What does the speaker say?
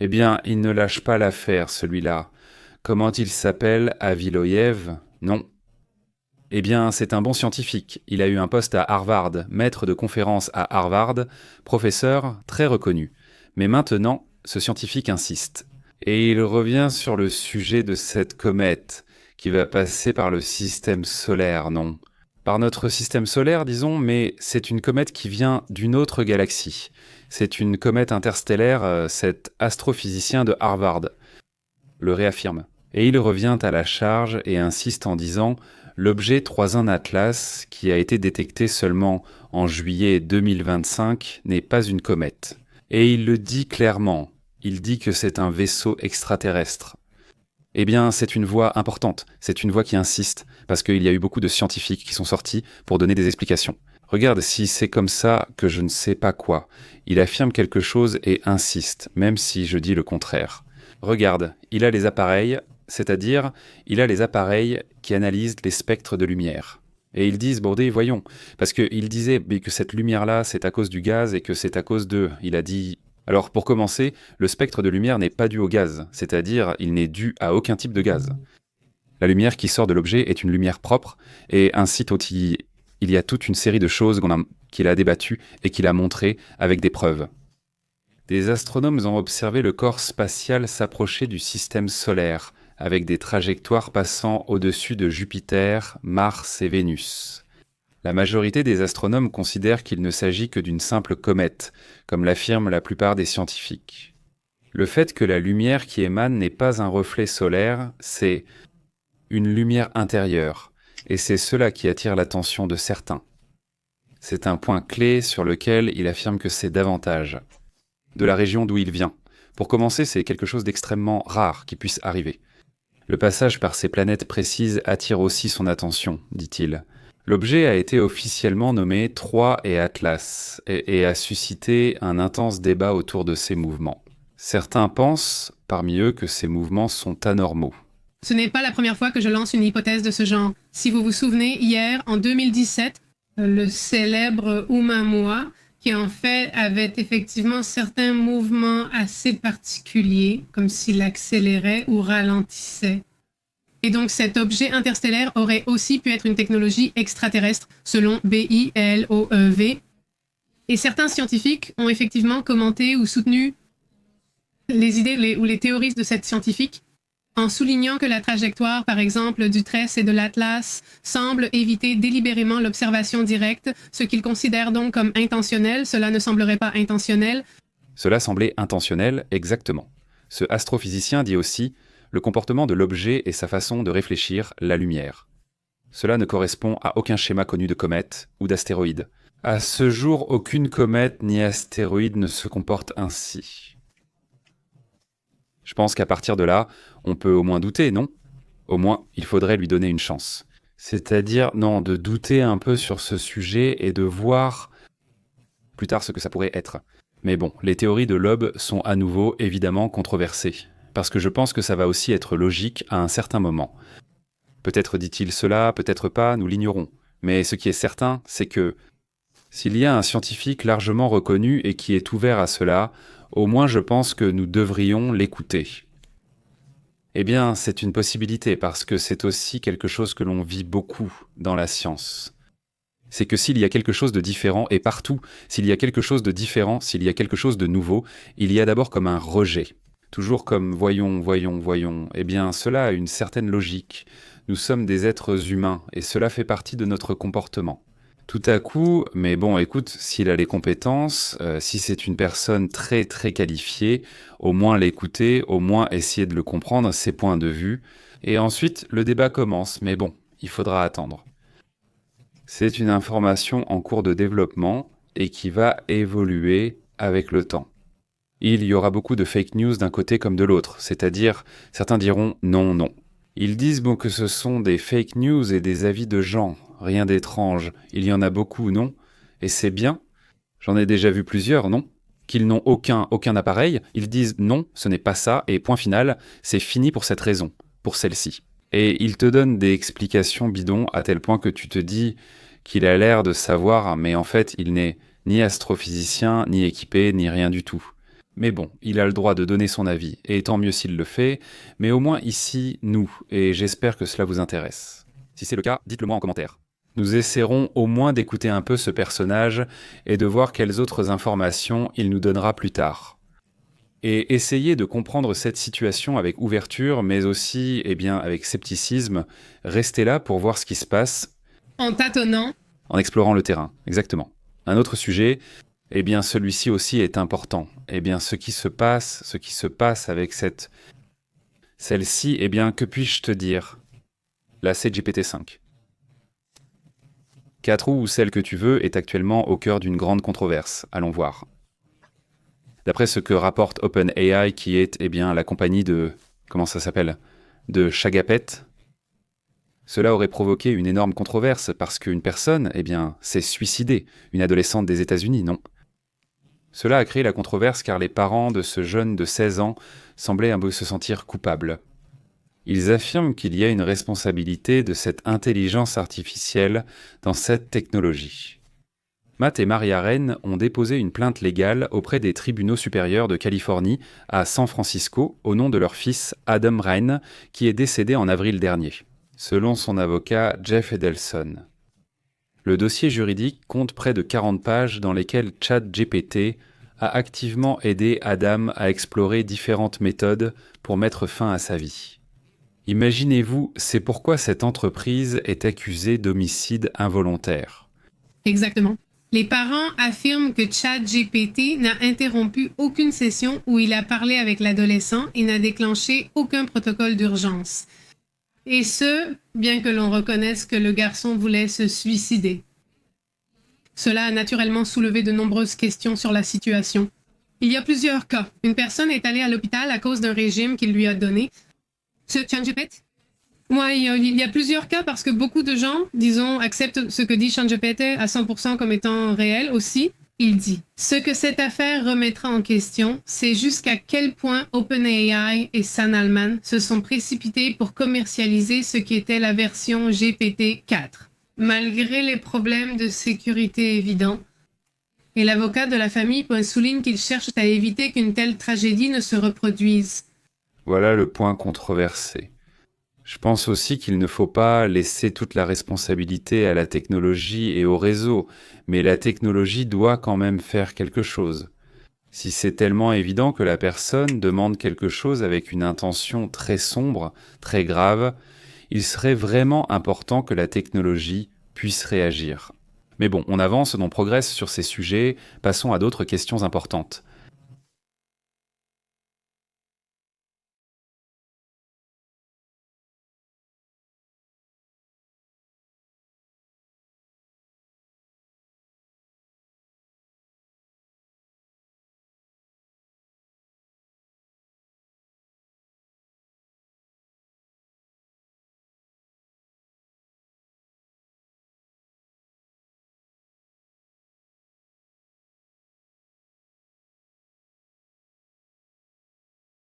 Eh bien, il ne lâche pas l'affaire, celui-là. Comment il s'appelle, Aviloyev? Non. Eh bien, c'est un bon scientifique. Il a eu un poste à Harvard, maître de conférences à Harvard, professeur très reconnu. Mais maintenant, ce scientifique insiste. Et il revient sur le sujet de cette comète qui va passer par le système solaire, non? Par notre système solaire, disons, mais c'est une comète qui vient d'une autre galaxie. C'est une comète interstellaire, cet astrophysicien de Harvard le réaffirme. Et il revient à la charge et insiste en disant l'objet 3.1 Atlas, qui a été détecté seulement en juillet 2025, n'est pas une comète. Et il le dit clairement, il dit que c'est un vaisseau extraterrestre. Eh bien, c'est une voix importante, c'est une voix qui insiste, parce qu'il y a eu beaucoup de scientifiques qui sont sortis pour donner des explications. Regarde, si c'est comme ça que je ne sais pas quoi. Il affirme quelque chose et insiste, même si je dis le contraire. Regarde, il a les appareils, c'est-à-dire, il a les appareils qui analysent les spectres de lumière. Et ils disent, bon, voyons, parce qu'il disait que cette lumière-là, c'est à cause du gaz et que c'est à cause d'eux. Il a dit... Alors, pour commencer, le spectre de lumière n'est pas dû au gaz, c'est-à-dire, il n'est dû à aucun type de gaz. La lumière qui sort de l'objet est une lumière propre, et ainsi il y a toute une série de choses qu'il a débattues et qu'il a montrées avec des preuves. Des astronomes ont observé le corps spatial s'approcher du système solaire, avec des trajectoires passant au-dessus de Jupiter, Mars et Vénus. La majorité des astronomes considèrent qu'il ne s'agit que d'une simple comète, comme l'affirment la plupart des scientifiques. Le fait que la lumière qui émane n'est pas un reflet solaire, c'est une lumière intérieure, et c'est cela qui attire l'attention de certains. C'est un point clé sur lequel il affirme que c'est davantage de la région d'où il vient. Pour commencer, c'est quelque chose d'extrêmement rare qui puisse arriver. Le passage par ces planètes précises attire aussi son attention, dit-il. L'objet a été officiellement nommé 3 et Atlas et a suscité un intense débat autour de ses mouvements. Certains pensent, parmi eux, que ces mouvements sont anormaux. Ce n'est pas la première fois que je lance une hypothèse de ce genre. Si vous vous souvenez, hier, en 2017, le célèbre Oumuamua, qui en fait avait effectivement certains mouvements assez particuliers, comme s'il accélérait ou ralentissait. Et donc cet objet interstellaire aurait aussi pu être une technologie extraterrestre, selon BILOEV. Et certains scientifiques ont effectivement commenté ou soutenu les idées ou les théories de cette scientifique, en soulignant que la trajectoire, par exemple, du TRESS et de l'Atlas semble éviter délibérément l'observation directe, ce qu'ils considèrent donc comme intentionnel. Cela ne semblerait pas intentionnel. Cela semblait intentionnel, exactement. Ce astrophysicien dit aussi le comportement de l'objet et sa façon de réfléchir, la lumière. Cela ne correspond à aucun schéma connu de comète ou d'astéroïde. À ce jour, aucune comète ni astéroïde ne se comporte ainsi. Je pense qu'à partir de là, on peut au moins douter, non? Au moins, il faudrait lui donner une chance. C'est-à-dire, non, de douter un peu sur ce sujet et de voir plus tard ce que ça pourrait être. Mais bon, les théories de Loeb sont à nouveau évidemment controversées, parce que je pense que ça va aussi être logique à un certain moment. Peut-être dit-il cela, peut-être pas, nous l'ignorons. Mais ce qui est certain, c'est que s'il y a un scientifique largement reconnu et qui est ouvert à cela, au moins je pense que nous devrions l'écouter. Eh bien, c'est une possibilité parce que c'est aussi quelque chose que l'on vit beaucoup dans la science. C'est que s'il y a quelque chose de différent, et partout, s'il y a quelque chose de différent, s'il y a quelque chose de nouveau, il y a d'abord comme un rejet. Toujours comme voyons, voyons, voyons. Eh bien, cela a une certaine logique. Nous sommes des êtres humains et cela fait partie de notre comportement. Tout à coup, mais bon, écoute, s'il a les compétences, si c'est une personne très très qualifiée, au moins l'écouter, au moins essayer de le comprendre, ses points de vue. Et ensuite, le débat commence, mais bon, il faudra attendre. C'est une information en cours de développement et qui va évoluer avec le temps. Il y aura beaucoup de fake news d'un côté comme de l'autre, c'est-à-dire certains diront non, non. Ils disent bon que ce sont des fake news et des avis de gens, rien d'étrange, il y en a beaucoup, non? Et c'est bien? J'en ai déjà vu plusieurs, non? Qu'ils n'ont aucun appareil, ils disent non, ce n'est pas ça, et point final, c'est fini pour cette raison, pour celle-ci. Et ils te donnent des explications bidons à tel point que tu te dis qu'il a l'air de savoir, mais en fait il n'est ni astrophysicien, ni équipé, ni rien du tout. Mais bon, il a le droit de donner son avis, et tant mieux s'il le fait, mais au moins ici, nous, et j'espère que cela vous intéresse. Si c'est le cas, dites-le moi en commentaire. Nous essaierons au moins d'écouter un peu ce personnage et de voir quelles autres informations il nous donnera plus tard. Et essayez de comprendre cette situation avec ouverture, mais aussi, avec scepticisme. Restez là pour voir ce qui se passe. En tâtonnant. En explorant le terrain, exactement. Un autre sujet, celui-ci aussi est important. Ce qui se passe avec celle-ci, que puis-je te dire? La ChatGPT-5. 4 ou celle que tu veux est actuellement au cœur d'une grande controverse. Allons voir. D'après ce que rapporte OpenAI, qui est la compagnie de... comment ça s'appelle? De Chagapet, cela aurait provoqué une énorme controverse parce qu'une personne, s'est suicidée. Une adolescente des États-Unis, non? Cela a créé la controverse car les parents de ce jeune de 16 ans semblaient un peu se sentir coupables. Ils affirment qu'il y a une responsabilité de cette intelligence artificielle dans cette technologie. Matt et Maria Wren ont déposé une plainte légale auprès des tribunaux supérieurs de Californie à San Francisco au nom de leur fils Adam Wren, qui est décédé en avril dernier, selon son avocat Jeff Edelson. Le dossier juridique compte près de 40 pages dans lesquelles ChatGPT a activement aidé Adam à explorer différentes méthodes pour mettre fin à sa vie. Imaginez-vous, c'est pourquoi cette entreprise est accusée d'homicide involontaire. Exactement. Les parents affirment que ChatGPT n'a interrompu aucune session où il a parlé avec l'adolescent et n'a déclenché aucun protocole d'urgence. Et ce, bien que l'on reconnaisse que le garçon voulait se suicider. Cela a naturellement soulevé de nombreuses questions sur la situation. Il y a plusieurs cas. Une personne est allée à l'hôpital à cause d'un régime qu'il lui a donné. Ce ChatGPT? Oui, il y a plusieurs cas parce que beaucoup de gens, acceptent ce que dit ChatGPT à 100% comme étant réel aussi. Il dit « Ce que cette affaire remettra en question, c'est jusqu'à quel point OpenAI et Sam Altman se sont précipités pour commercialiser ce qui était la version GPT-4, malgré les problèmes de sécurité évidents. » Et l'avocat de la famille souligne qu'ils cherchent à éviter qu'une telle tragédie ne se reproduise. Voilà le point controversé. Je pense aussi qu'il ne faut pas laisser toute la responsabilité à la technologie et au réseau, mais la technologie doit quand même faire quelque chose. Si c'est tellement évident que la personne demande quelque chose avec une intention très sombre, très grave, il serait vraiment important que la technologie puisse réagir. Mais bon, on avance, on progresse sur ces sujets, passons à d'autres questions importantes.